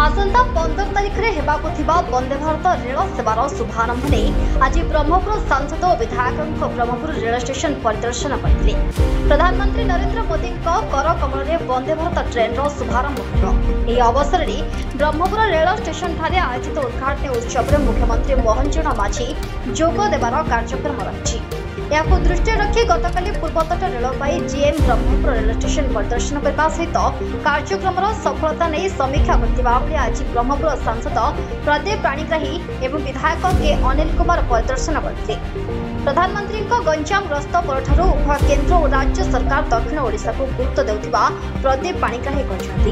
आसंता 15 तारिख में हेबाकु थिबा वंदे भारत रेल सेवार शुभारंभ नहीं आज ब्रह्मपुर सांसद और विधायक ब्रह्मपुर रेल स्टेशन परिदर्शन करते। प्रधानमंत्री नरेंद्र मोदी कर कमल में वंदे भारत ट्रेन शुभारंभ हो अवसर में ब्रह्मपुर रेल स्टेशन ठारे आयोजित उद्घाटन उत्सव में मुख्यमंत्री मोहन चरण माझी जोग देवार कार्यक्रम रही। यहाँ दृष्टि रखी गतकाली पूर्वतट रेलवाई जीएम ब्रह्मपुर रेल स्टेशन परिदर्शन करने सहित कार्यक्रम सफलता नहीं समीक्षा करते आज ब्रह्मपुर सांसद प्रदीप पाणिग्राही एवं विधायक के अनिल कुमार परिदर्शन करते। प्रधानमंत्री गंजाम गस्त पर उभय केन्द्र और राज्य सरकार दक्षिण ओडिशा को गुरुत्व देउथिबा प्रदीप पाणिग्राही कहते।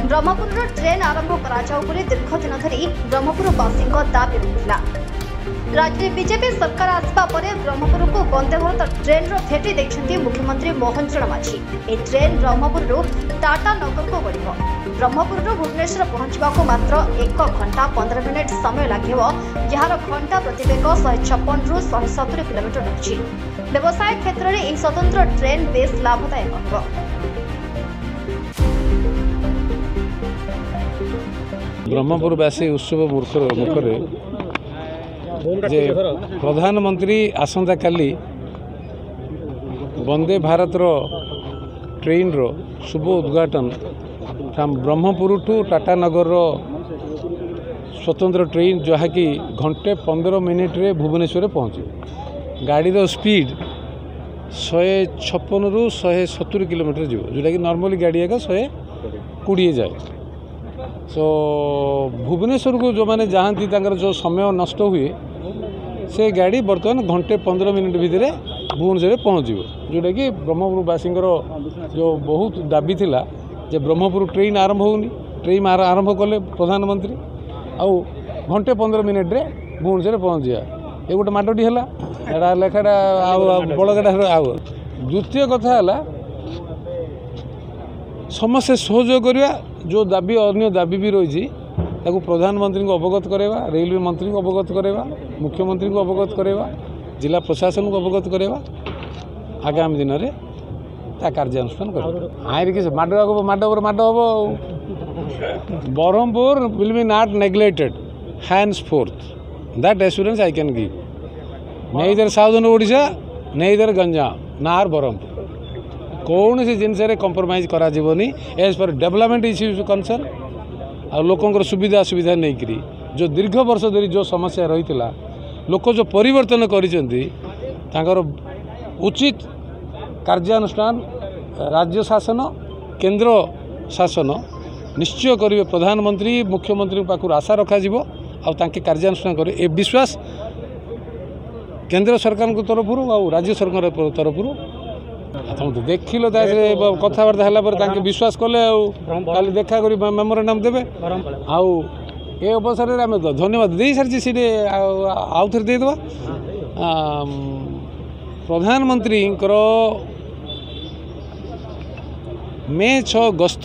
ब्रह्मपुर ट्रेन आरंभ कर दीर्घ दिन धरी ब्रह्मपुरवासी दाबी रहा। राज्य बीजेपी सरकार आसवा पर ब्रह्मपुर को वंदे भारत ट्रेन भेटी देखते मुख्यमंत्री मोहन चरण माझी। यह ट्रेन ब्रह्मपुर टाटा नगर को गड़ब। ब्रह्मपुर भुवनेश्वर पहुंचा मात्र 1 घंटा 15 मिनिट समय लगे जार घंटा प्रतिवेग 156 ରୁ 170 किलोमीटर रही। व्यवसाय क्षेत्र में यह स्वतंत्र ट्रेन बेस लाभदायक हो। ब्रह्मपुरवासी उत्सव मुखर जे प्रधानमंत्री आसंता काली वंदे भारत ट्रेन शुभ उद्घाटन ब्रह्मपुर टू टाटा नगर स्वतंत्र ट्रेन जहाँकि घंटे 15 मिनिट रे भुवनेश्वर पहुँचे। गाड़ी स्पीड 156 ରୁ 170 किलोमीटर जीव जोटा कि नॉर्मली गाड़ी आगे 120 जाए। सो भुवनेश्वर को जो मैंने जाती जो समय नष्ट हुए से गाड़ी बर्तमान घंटे 15 मिनिट भितर भुवनेश्वर पहुँच जोटा कि ब्रह्मपुरवासी जो बहुत दाबी थिला जे ब्रह्मपुर ट्रेन आरंभ होनी ट्रेन आरंभ कले प्रधानमंत्री आउ घंटे 15 मिनिट रे भुवनेश्वर पहुँच जा ये गोटे माडटी है लेखाटा बड़गाटा आउ। द्वितीय कथा है समस्या सहयोग करवा जो दाबी अन्य दाबी भी रही प्रधानमंत्री को अवगत करवा, रेलवे मंत्री को अवगत करवा, मुख्यमंत्री को अवगत करवा, जिला प्रशासन को अवगत करवा आगामी दिन में कार्यानुष्ठान कर माड हम। Brahmapur will be not neglected henceforth that assurance I can give. neither southern Odisha neither Ganjam नार ब्रह्मपुर कौन सी जिनस कंप्रोमाइज करा जीवनी एज पर डेवलपमेंट इश्यूज कंसर्न आ लोकंर सुविधा सुविधा नहीं करी जो दीर्घ वर्ष धरी जो समस्या रही लोक जो परिवर्तन कर उचित कार्यानुष्ठान राज्य शासन केंद्र शासन निश्चय करेंगे। प्रधानमंत्री मुख्यमंत्री पाखु आशा रखा आके कार्यानुष्ठान करे ए विश्वास केंद्र सरकार तरफ राज्य सरकार तरफ तो देखिल कथबार्ता है विश्वास कले कल देखा कर मेमोरेंडम देवे आउ ए अवसर में आम धन्यवाद दे सारी सी आउ थे देदेवा। प्रधानमंत्री मे 6 गस्त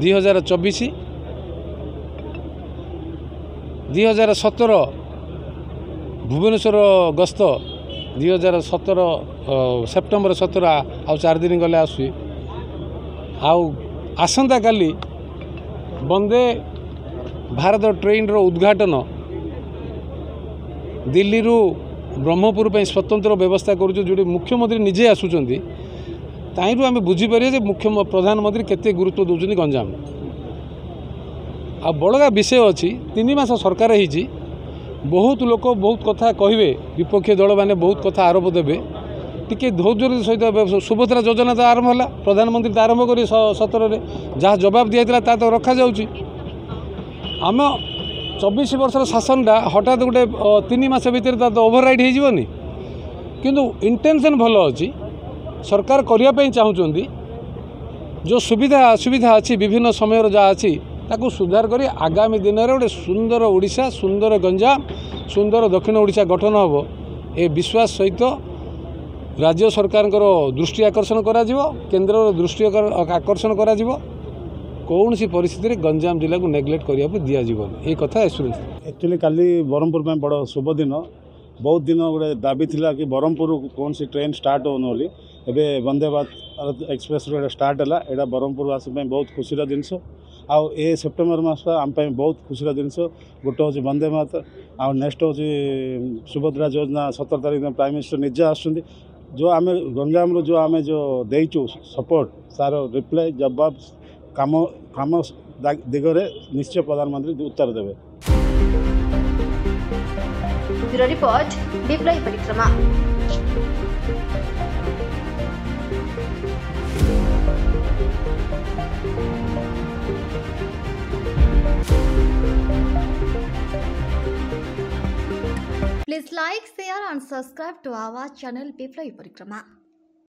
2024 2017 भुवनेश्वर गस्त 2017 सेप्टेम्बर 17 आउ 4 दिन गले आसुई आसंता काली वंदे भारत ट्रेन उद्घाटन दिल्ली रू ब्रह्मपुर पर स्वतंत्र व्यवस्था करुँ जो मुख्यमंत्री निजे आसुचंदी ताईरू आम बुझीपर मुख्य प्रधानमंत्री केते गुरुत्व दौरान गंजाम आ बड़गा विषय अच्छी 3 मास सरकार होती बहुत लोक बहुत कथा कहे विपक्ष दल मैंने बहुत कथा आरोप देवे टी धैर्य सहित सुभद्रा योजना तो आरंभ है प्रधानमंत्री तो आरंभ कर 17 जहाँ जवाब दिया ता तो रखा आम 24 वर्षर शासनटा हठात गोटे 3 मास भितर तो ओभरराइड होनी किंतु इंटेंशन भल अच्छी सरकार करने चाहूँगी जो सुविधा असुविधा अच्छी विभिन्न समय जहाँ अच्छी ताकू सुधार करी आगामी दिन में गोटे सुंदर ओडिशा सुंदर गंजाम सुंदर दक्षिण ओडिशा गठन हम ए विश्वास सहित राज्य सरकार दृष्टि आकर्षण करा केंद्र दृष्टि आकर्षण करा कौन सी परिस्थिति गंजाम जिला को नेग्लेक्ट करने दिज्व ये कथा एश्योरेंस। एक्चुअली काली ब्रह्मपुर में बड़ शुभ दिन बहुत दिन गोटे दाबी थिला कि ब्रह्मपुर कौन सी ट्रेन स्टार्ट होनी ଏବେ Vande Bharat express road start है एटा ब्रह्मपुर वासी बहुत खुशी जिनस आउ ए सेप्टेम्बर मास आम बहुत खुशी जिनस गोटे हूँ वंदे भारत आउ नेक्स्ट हूँ सुभद्रा योजना 17 तारीख दिन प्राइम मिनिस्टर निजे आसुँच जो आम गंजाम जो आम जो देचु सपोर्ट तार रिप्लाई जवाब काम काम दिगरे निश्चय प्रधानमंत्री उत्तर देवे। ब्यूरो रिपोर्ट विप्लवी परिक्रमा। Please like, share and subscribe to our channel Viplay Parikrama.